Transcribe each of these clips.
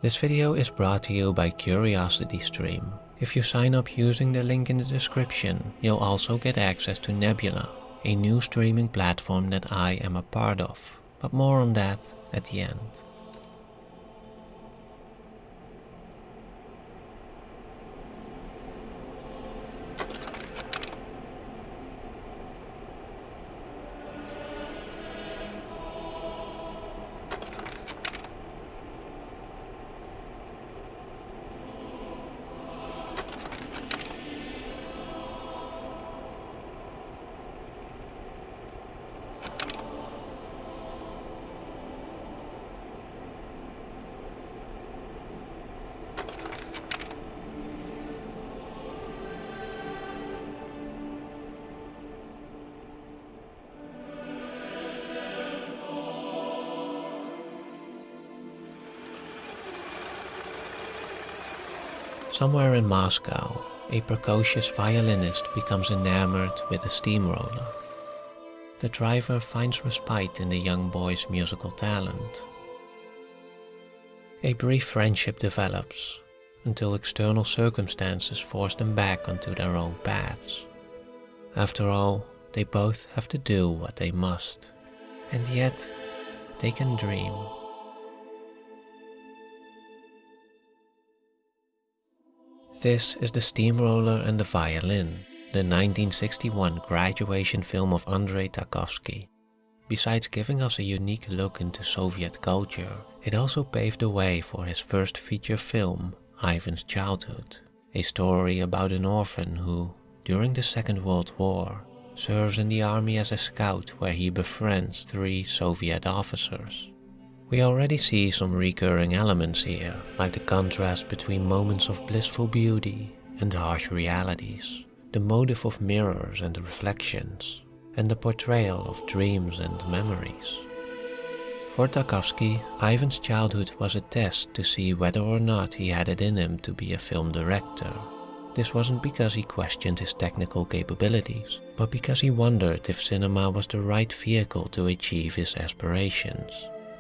This video is brought to you by CuriosityStream. If you sign up using the link in the description, you'll also get access to Nebula, a new streaming platform that I am a part of. But more on that at the end. Somewhere in Moscow, a precocious violinist becomes enamored with a steamroller. The driver finds respite in the young boy's musical talent. A brief friendship develops, until external circumstances force them back onto their own paths. After all, they both have to do what they must, and yet they can dream. This is The Steamroller and the Violin, the 1961 graduation film of Andrei Tarkovsky. Besides giving us a unique look into Soviet culture, it also paved the way for his first feature film, Ivan's Childhood, a story about an orphan who, during the Second World War, serves in the army as a scout where he befriends 3 Soviet officers. We already see some recurring elements here, like the contrast between moments of blissful beauty and harsh realities, the motive of mirrors and reflections, and the portrayal of dreams and memories. For Tarkovsky, Ivan's Childhood was a test to see whether or not he had it in him to be a film director. This wasn't because he questioned his technical capabilities, but because he wondered if cinema was the right vehicle to achieve his aspirations.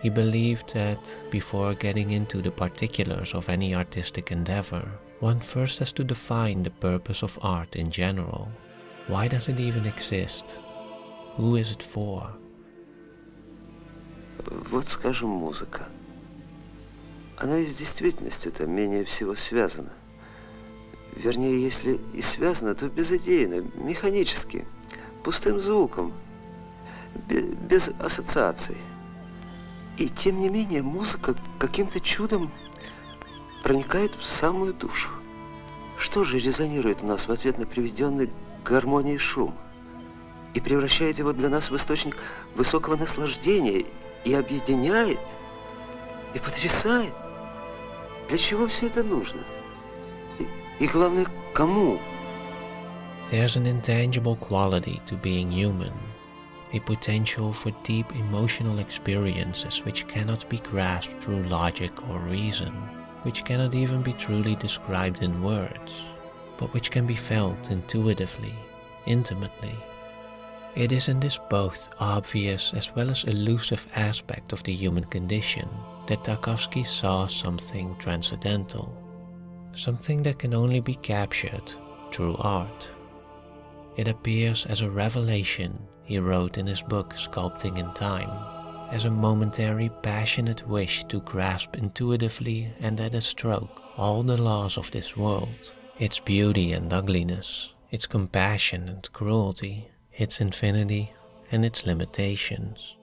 He believed that, before getting into the particulars of any artistic endeavor, one first has to define the purpose of art in general. Why does it even exist? Who is it for? Вот, скажем, музыка. Она и с действительностью-то менее всего связана. Вернее, если и связана, то безыдейно, механически, пустым звуком, без ассоциаций. И тем не менее музыка каким-то чудом проникает в самую душу. Что же резонирует у нас в ответ на приведенный к гармонии шум? И превращает его для нас в источник высокого наслаждения, и объединяет, и потрясает. Для чего все это нужно? И главное, кому? There's an intangible quality to being human. A potential for deep emotional experiences which cannot be grasped through logic or reason, which cannot even be truly described in words, but which can be felt intuitively, intimately. It is in this both obvious as well as elusive aspect of the human condition that Tarkovsky saw something transcendental, something that can only be captured through art. It appears as a revelation he wrote in his book Sculpting in Time, as a momentary passionate wish to grasp intuitively and at a stroke all the laws of this world, its beauty and ugliness, its compassion and cruelty, its infinity and its limitations.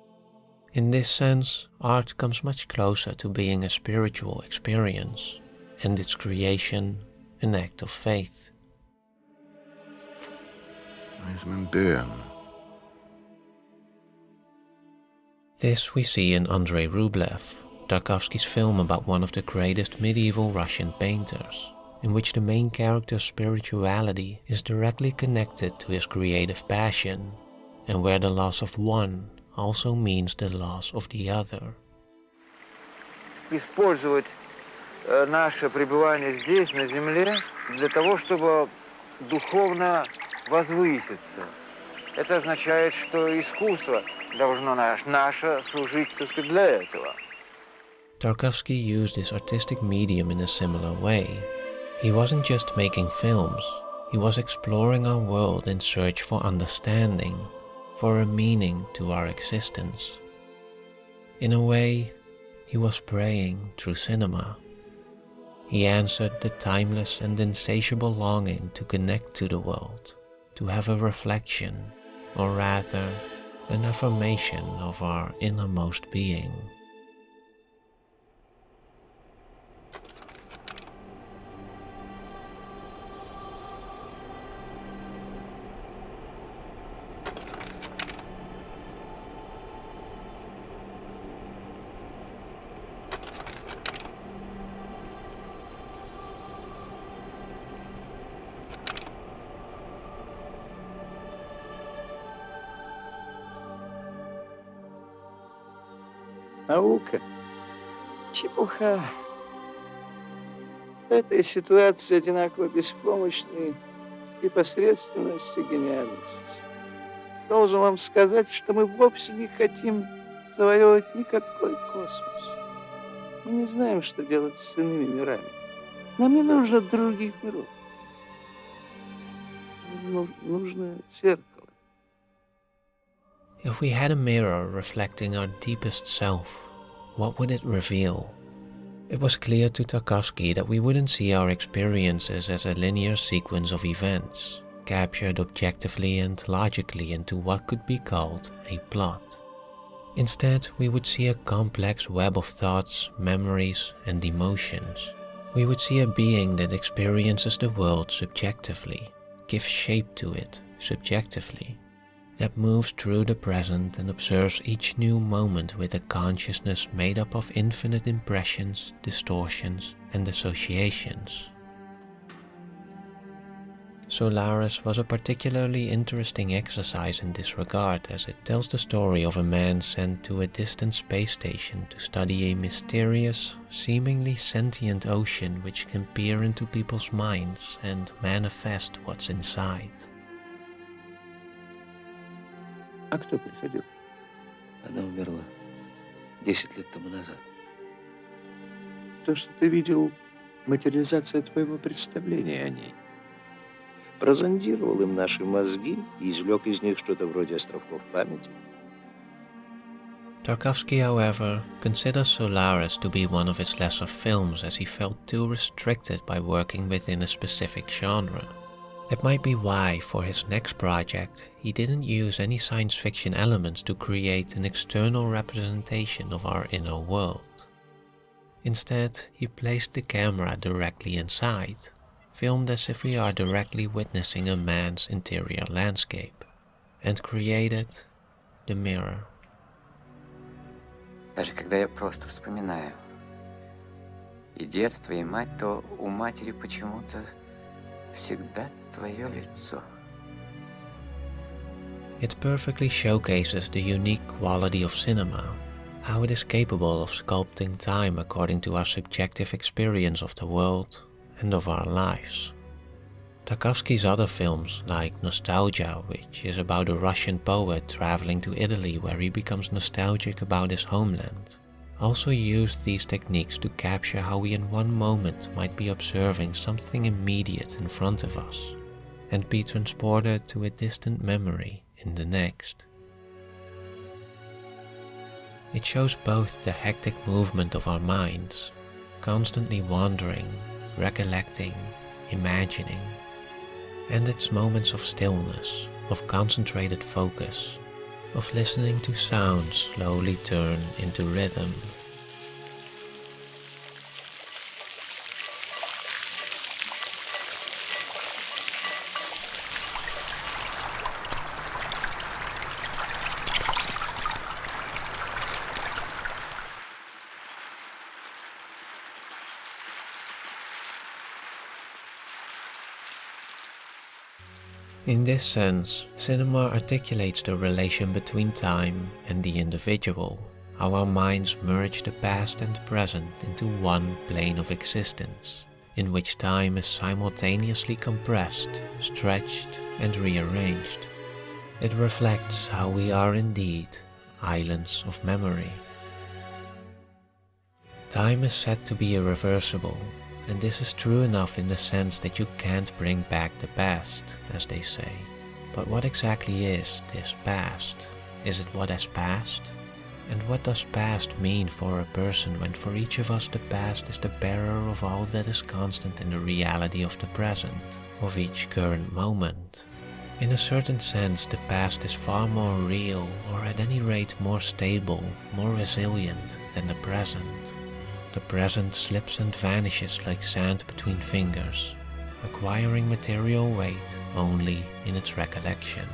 In this sense, art comes much closer to being a spiritual experience, and its creation an act of faith. This we see in Andrei Rublev, Tarkovsky's film about one of the greatest medieval Russian painters, in which the main character's spirituality is directly connected to his creative passion, and where the loss of one also means the loss of the other. Использовать наше пребывание здесь, на земле, для того, чтобы духовно возвыситься. Это означает, что искусство должно наше служить, так сказать, для этого. Tarkovsky used his artistic medium in a similar way. He wasn't just making films, he was exploring our world in search for understanding, for a meaning to our existence. In a way, he was praying through cinema. He answered the timeless and insatiable longing to connect to the world, to have a reflection, or rather, an affirmation of our innermost being. Наука. Чепуха. В этой ситуации одинаково беспомощны и посредственность, и гениальность. Должен вам сказать, что мы вовсе не хотим завоевывать никакой космос. Мы не знаем, что делать с иными мирами. Нам не нужно других миров. Нужно зеркало. If we had a mirror reflecting our deepest self, what would it reveal? It was clear to Tarkovsky that we wouldn't see our experiences as a linear sequence of events, captured objectively and logically into what could be called a plot. Instead, we would see a complex web of thoughts, memories, and emotions. We would see a being that experiences the world subjectively, gives shape to it subjectively, that moves through the present and observes each new moment with a consciousness made up of infinite impressions, distortions, and associations. Solaris was a particularly interesting exercise in this regard, as it tells the story of a man sent to a distant space station to study a mysterious, seemingly sentient ocean which can peer into people's minds and manifest what's inside. А кто приходил? Она умерла 10 лет тому назад. То, что ты видел, материализация твоего представления о ней. Прозондировал им наши мозги и извлек из них что-то вроде островков памяти. Tarkovsky, however, considers Solaris to be one of his lesser films, as he felt too restricted by working within a specific genre. That might be why, for his next project, he didn't use any science fiction elements to create an external representation of our inner world. Instead, he placed the camera directly inside, filmed as if we are directly witnessing a man's interior landscape, and created the mirror. Даже когда я просто вспоминаю и детство, и мать, то у матери почему-то всегда твое лицо. It perfectly showcases the unique quality of cinema, how it is capable of sculpting time according to our subjective experience of the world and of our lives. Tarkovsky's other films, like Nostalgia, which is about a Russian poet traveling to Italy where he becomes nostalgic about his homeland, also used these techniques to capture how we in one moment might be observing something immediate in front of us, and be transported to a distant memory in the next. It shows both the hectic movement of our minds, constantly wandering, recollecting, imagining, and its moments of stillness, of concentrated focus, of listening to sounds slowly turn into rhythm. In this sense, cinema articulates the relation between time and the individual, how our minds merge the past and present into one plane of existence, in which time is simultaneously compressed, stretched, and rearranged. It reflects how we are indeed islands of memory. Time is said to be irreversible, and this is true enough in the sense that you can't bring back the past, as they say. But what exactly is this past? Is it what has passed? And what does past mean for a person when for each of us the past is the bearer of all that is constant in the reality of the present, of each current moment? In a certain sense, the past is far more real, or at any rate more stable, more resilient than the present. The present slips and vanishes like sand between fingers, acquiring material weight only in its recollection.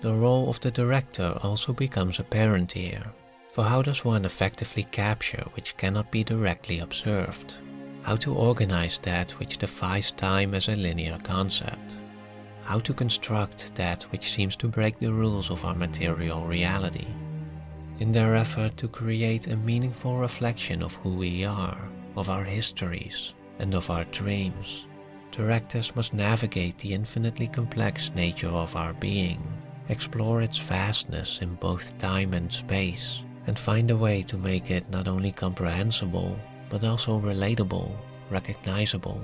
The role of the director also becomes apparent here, for how does one effectively capture which cannot be directly observed? How to organize that which defies time as a linear concept? How to construct that which seems to break the rules of our material reality? In their effort to create a meaningful reflection of who we are, of our histories, and of our dreams, directors must navigate the infinitely complex nature of our being, explore its vastness in both time and space, and find a way to make it not only comprehensible, but also relatable, recognizable.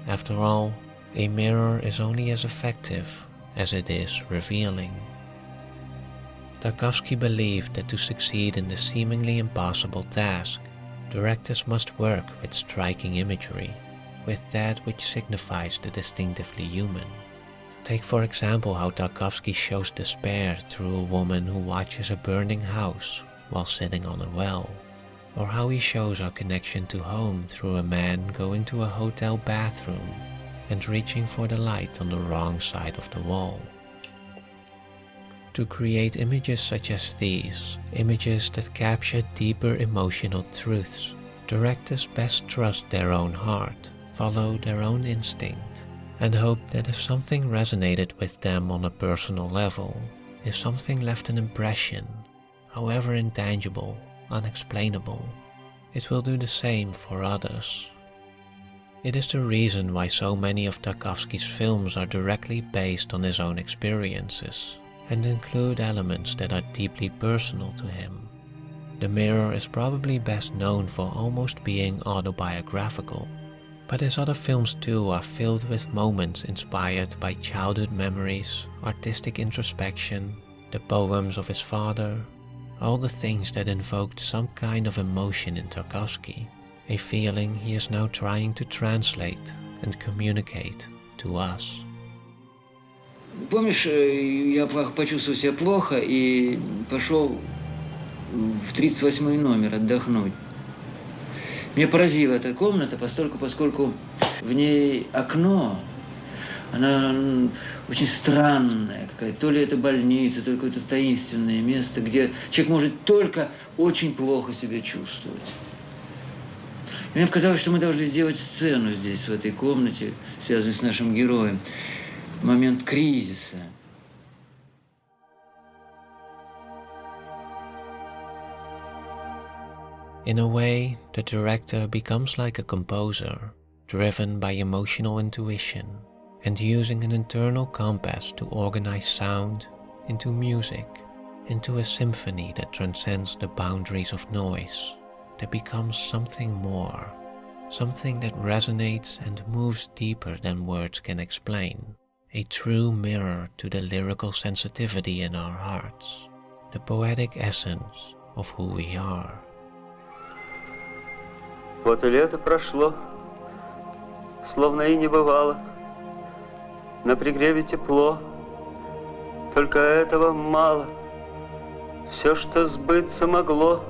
After all, a mirror is only as effective as it is revealing. Tarkovsky believed that to succeed in this seemingly impossible task, directors must work with striking imagery, with that which signifies the distinctively human. Take for example how Tarkovsky shows despair through a woman who watches a burning house while sitting on a well, or how he shows our connection to home through a man going to a hotel bathroom and reaching for the light on the wrong side of the wall. To create images such as these, images that capture deeper emotional truths, directors best trust their own heart, follow their own instinct, and hope that if something resonated with them on a personal level, if something left an impression, however intangible, unexplainable, it will do the same for others. It is the reason why so many of Tarkovsky's films are directly based on his own experiences and include elements that are deeply personal to him. The Mirror is probably best known for almost being autobiographical, but his other films too are filled with moments inspired by childhood memories, artistic introspection, the poems of his father, all the things that invoked some kind of emotion in Tarkovsky, a feeling he is now trying to translate and communicate to us. Помнишь, я почувствовал себя плохо и пошел в 38-й номер отдохнуть. Меня поразила эта комната, поскольку в ней окно, она очень странная какая-то. То ли это больница, то ли какое-то таинственное место, где человек может только очень плохо себя чувствовать. И мне показалось, что мы должны сделать сцену здесь, в этой комнате, связанную с нашим героем. Момент кризиса. In a way, the director becomes like a composer, driven by emotional intuition and using an internal compass to organize sound into music, into a symphony that transcends the boundaries of noise, that becomes something more, something that resonates and moves deeper than words can explain, a true mirror to the lyrical sensitivity in our hearts, the poetic essence of who we are. Вот и лето прошло, словно и не бывало. На пригреве тепло, только этого мало. Все, что сбыться могло,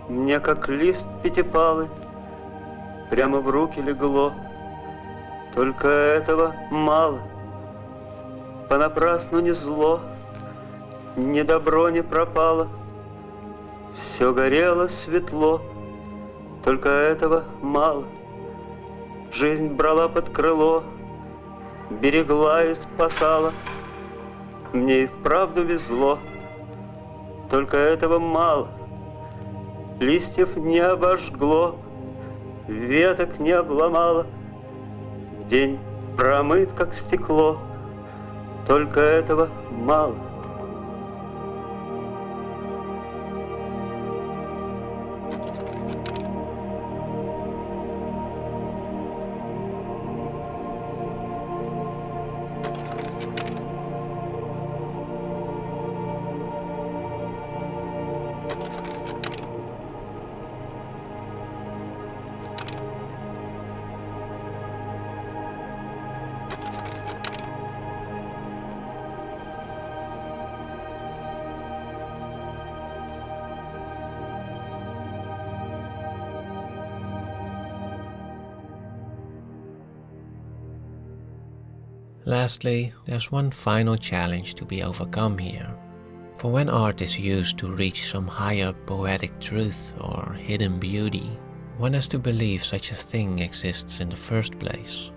мне как лист пятипалый, прямо в руки легло. Только этого мало. Понапрасну не зло, ни добро не пропало. все горело светло, только этого мало. Жизнь брала под крыло, берегла и спасала. Мне и вправду везло, только этого мало. Листьев не обожгло, веток не обломало. День промыт, как стекло, только этого мало. Lastly, there's one final challenge to be overcome here. For when art is used to reach some higher poetic truth or hidden beauty, one has to believe such a thing exists in the first place.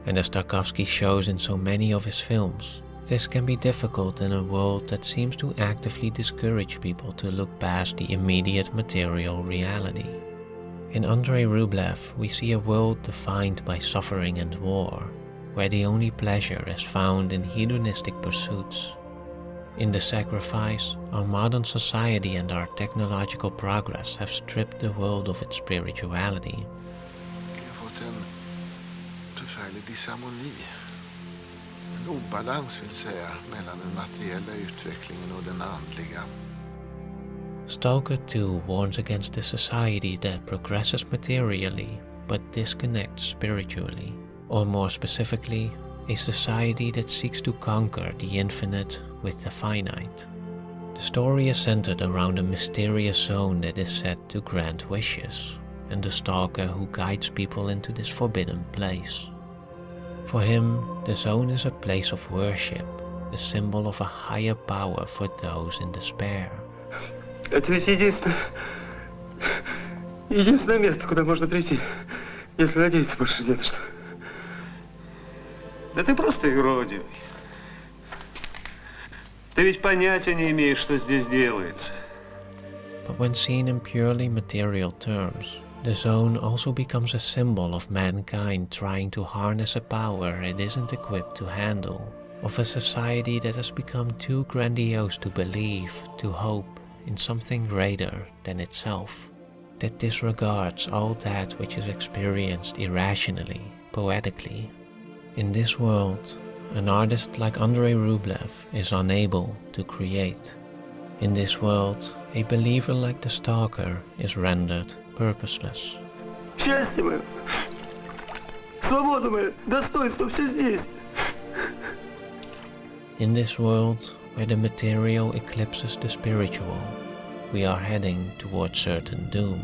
And as Tarkovsky shows in so many of his films, this can be difficult in a world that seems to actively discourage people to look past the immediate material reality. In Andrei Rublev, we see a world defined by suffering and war, where the only pleasure is found in hedonistic pursuits. In The Sacrifice, our modern society and our technological progress have stripped the world of its spirituality. Vi har fått en förfärlig disharmoni. En obalans vill säga mellan den materiella utvecklingen och den andliga. Stalker 2 warns against a society that progresses materially but disconnects spiritually. Or more specifically, a society that seeks to conquer the infinite with the finite. The story is centered around a mysterious zone that is said to grant wishes, and the stalker who guides people into this forbidden place. For him, the zone is a place of worship, a symbol of a higher power for those in despair. Это ведь единственное место, куда можно прийти, если надеяться больше не на что. Да ты просто юродивый. Ты ведь понятия не имеешь, что здесь делается. But when seen in purely material terms, the zone also becomes a symbol of mankind trying to harness a power it isn't equipped to handle, of a society that has become too grandiose to believe, to hope in something greater than itself, that disregards all that which is experienced irrationally, poetically. In this world, an artist like Andrei Rublev is unable to create. In this world, a believer like the stalker is rendered purposeless. Счастье мое, свобода моя, достоинство, все здесь. In this world, where the material eclipses the spiritual, we are heading towards certain doom.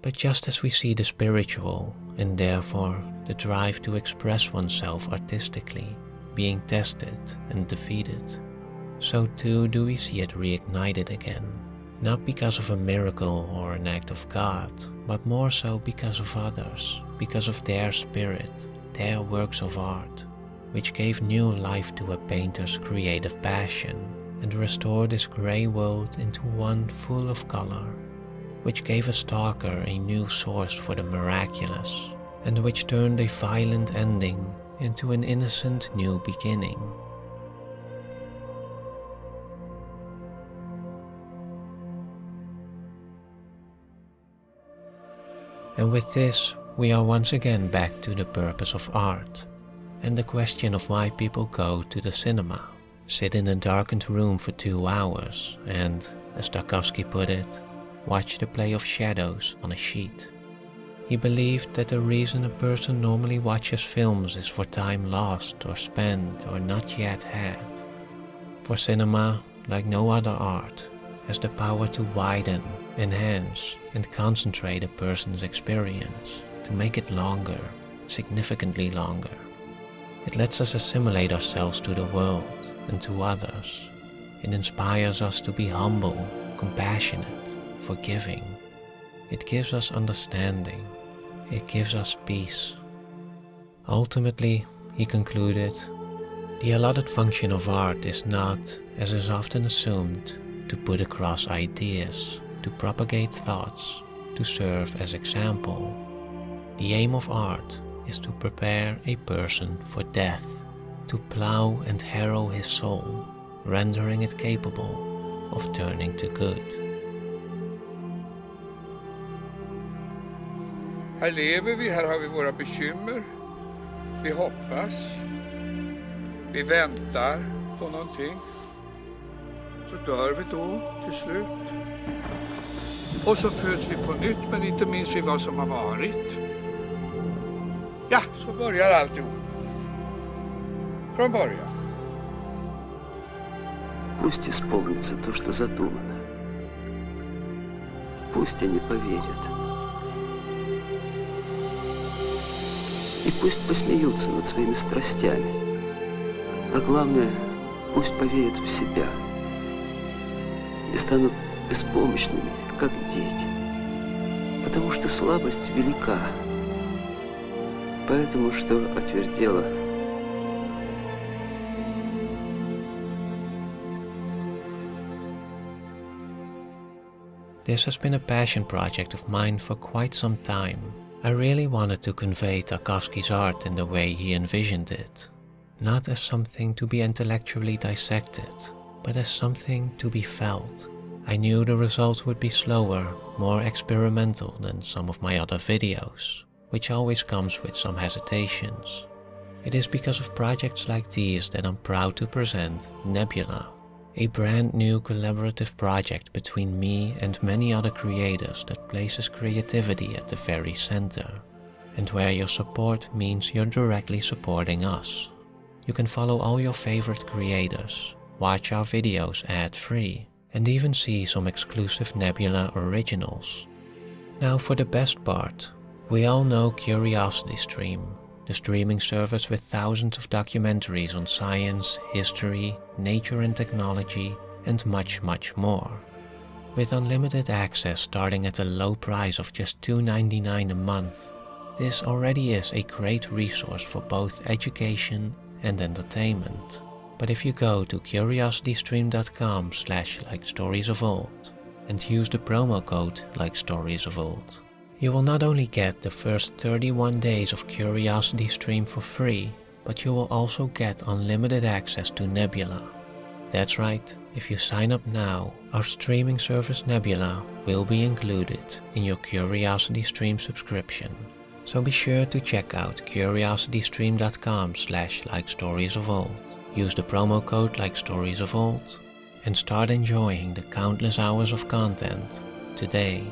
But just as we see the spiritual, and therefore the drive to express oneself artistically, being tested and defeated, so too do we see it reignited again, not because of a miracle or an act of God, but more so because of others, because of their spirit, their works of art, which gave new life to a painter's creative passion and restored this grey world into one full of color, which gave a stalker a new source for the miraculous, and which turned a violent ending into an innocent new beginning. And with this, we are once again back to the purpose of art, and the question of why people go to the cinema, sit in a darkened room for 2 hours, and, as Tarkovsky put it, watch the play of shadows on a sheet. He believed that the reason a person normally watches films is for time lost or spent or not yet had. For cinema, like no other art, has the power to widen, enhance, and concentrate a person's experience, to make it longer, significantly longer. It lets us assimilate ourselves to the world and to others. It inspires us to be humble, compassionate, forgiving. It gives us understanding. It gives us peace. Ultimately, he concluded, the allotted function of art is not, as is often assumed, to put across ideas, to propagate thoughts, to serve as example. The aim of art is to prepare a person for death, to plow and harrow his soul, rendering it capable of turning to good. Här lever vi, här har vi våra bekymmer. Vi hoppas. Vi väntar på någonting. Så dör vi då till slut. Och så föds vi på nytt, men inte minns vi vad som har varit. Ja, så börjar alltihop. Från början. Пусть исполнится то, что задумано. Пусть они поверят. И пусть посмеются над своими страстями. А главное, пусть поверят в себя. И станут беспомощными, как дети. Потому что слабость велика. Поэтому что отвердела. This has been a passion project of mine for quite some time. I really wanted to convey Tarkovsky's art in the way he envisioned it, not as something to be intellectually dissected, but as something to be felt. I knew the results would be slower, more experimental than some of my other videos, which always comes with some hesitations. It is because of projects like these that I'm proud to present Nebula, a brand new collaborative project between me and many other creators that places creativity at the very center, and where your support means you're directly supporting us. You can follow all your favorite creators, watch our videos ad-free, and even see some exclusive Nebula originals. Now for the best part, we all know CuriosityStream, the streaming service with thousands of documentaries on science, history, nature and technology, and much, much more. With unlimited access starting at a low price of just $2.99 a month, this already is a great resource for both education and entertainment. But if you go to curiositystream.com/likestoriesofold and use the promo code LikeStoriesOfOld, you will not only get the first 31 days of CuriosityStream for free, but you will also get unlimited access to Nebula. That's right, if you sign up now, our streaming service Nebula will be included in your CuriosityStream subscription. So be sure to check out curiositystream.com/likestoriesofold, use the promo code LikeStoriesOfOld, and start enjoying the countless hours of content today.